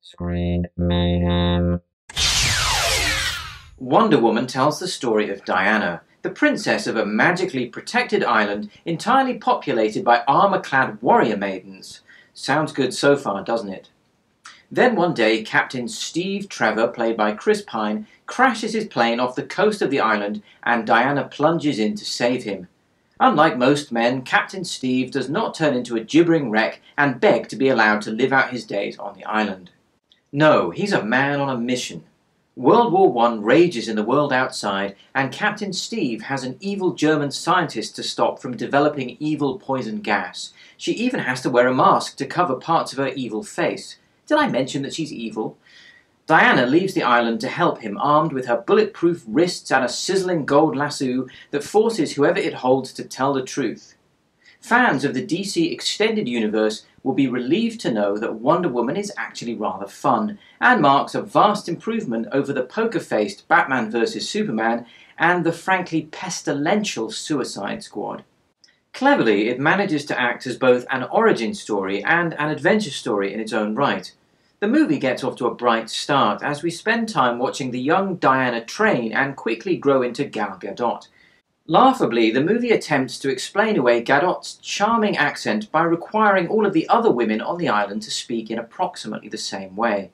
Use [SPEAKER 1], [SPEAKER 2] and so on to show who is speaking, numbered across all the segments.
[SPEAKER 1] Screen Mayhem.
[SPEAKER 2] Wonder Woman tells the story of Diana, the princess of a magically protected island entirely populated by armor-clad warrior maidens. Sounds good so far, doesn't it? Then one day, Captain Steve Trevor, played by Chris Pine, crashes his plane off the coast of the island and Diana plunges in to save him. Unlike most men, Captain Steve does not turn into a gibbering wreck and beg to be allowed to live out his days on the island. No, he's a man on a mission. World War I rages in the world outside, and Captain Steve has an evil German scientist to stop from developing evil poison gas. She even has to wear a mask to cover parts of her evil face. Did I mention that she's evil? Diana leaves the island to help him, armed with her bulletproof wrists and a sizzling gold lasso that forces whoever it holds to tell the truth. Fans of the DC Extended Universe will be relieved to know that Wonder Woman is actually rather fun, and marks a vast improvement over the poker-faced Batman vs Superman and the frankly pestilential Suicide Squad. Cleverly, it manages to act as both an origin story and an adventure story in its own right. The movie gets off to a bright start as we spend time watching the young Diana train and quickly grow into Gal Gadot. Laughably, the movie attempts to explain away Gadot's charming accent by requiring all of the other women on the island to speak in approximately the same way.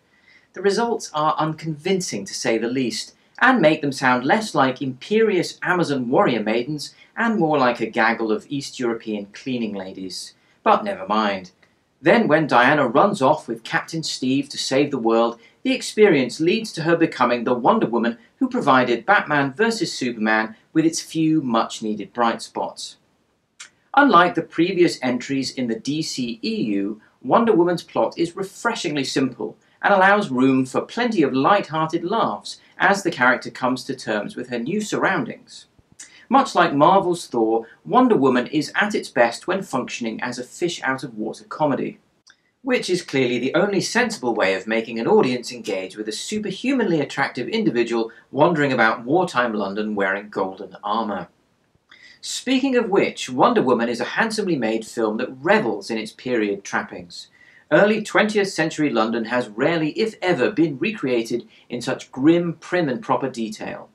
[SPEAKER 2] The results are unconvincing to say the least, and make them sound less like imperious Amazon warrior maidens and more like a gaggle of East European cleaning ladies. But never mind. Then when Diana runs off with Captain Steve to save the world, the experience leads to her becoming the Wonder Woman who provided Batman vs Superman with its few much-needed bright spots. Unlike the previous entries in the DCEU, Wonder Woman's plot is refreshingly simple and allows room for plenty of light-hearted laughs as the character comes to terms with her new surroundings. Much like Marvel's Thor, Wonder Woman is at its best when functioning as a fish-out-of-water comedy, which is clearly the only sensible way of making an audience engage with a superhumanly attractive individual wandering about wartime London wearing golden armour. Speaking of which, Wonder Woman is a handsomely made film that revels in its period trappings. Early 20th century London has rarely, if ever, been recreated in such grim, prim and proper detail.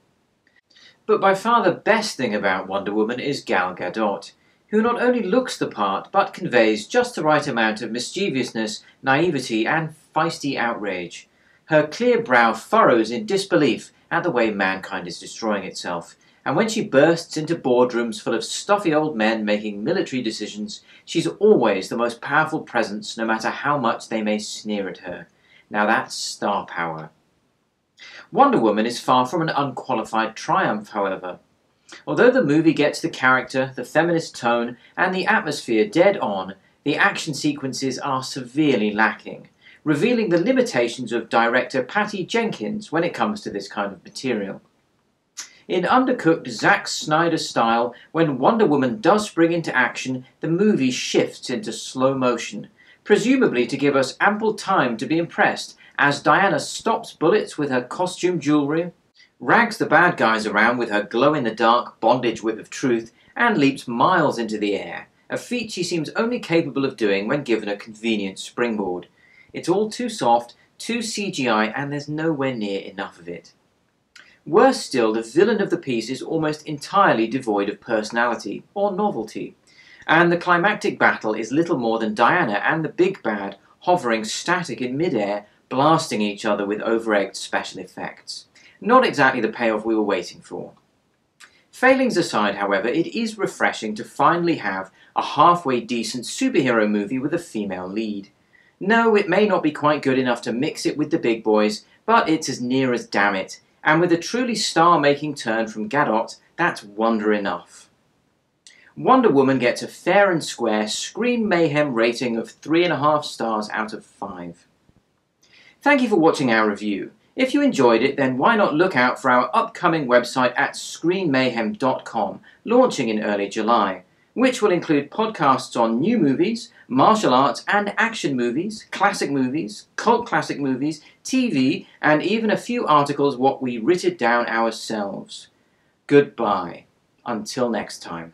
[SPEAKER 2] But by far the best thing about Wonder Woman is Gal Gadot, who not only looks the part, but conveys just the right amount of mischievousness, naivety, and feisty outrage. Her clear brow furrows in disbelief at the way mankind is destroying itself, and when she bursts into boardrooms full of stuffy old men making military decisions, she's always the most powerful presence, no matter how much they may sneer at her. Now that's star power. Wonder Woman is far from an unqualified triumph, however. Although the movie gets the character, the feminist tone, and the atmosphere dead on, the action sequences are severely lacking, revealing the limitations of director Patty Jenkins when it comes to this kind of material. In undercooked Zack Snyder style, when Wonder Woman does spring into action, the movie shifts into slow motion, presumably to give us ample time to be impressed as Diana stops bullets with her costume jewellery, rags the bad guys around with her glow-in-the-dark bondage whip of truth, and leaps miles into the air, a feat she seems only capable of doing when given a convenient springboard. It's all too soft, too CGI, and there's nowhere near enough of it. Worse still, the villain of the piece is almost entirely devoid of personality or novelty, and the climactic battle is little more than Diana and the big bad hovering static in mid-air, blasting each other with over-egged special effects. Not exactly the payoff we were waiting for. Failings aside, however, it is refreshing to finally have a halfway decent superhero movie with a female lead. No, it may not be quite good enough to mix it with the big boys, but it's as near as damn it, and with a truly star-making turn from Gadot, that's wonder enough. Wonder Woman gets a fair and square Screen Mayhem rating of 3.5 stars out of 5. Thank you for watching our review. If you enjoyed it, then why not look out for our upcoming website at screenmayhem.com, launching in early July, which will include podcasts on new movies, martial arts and action movies, classic movies, cult classic movies, TV, and even a few articles what we writted down ourselves. Goodbye. Until next time.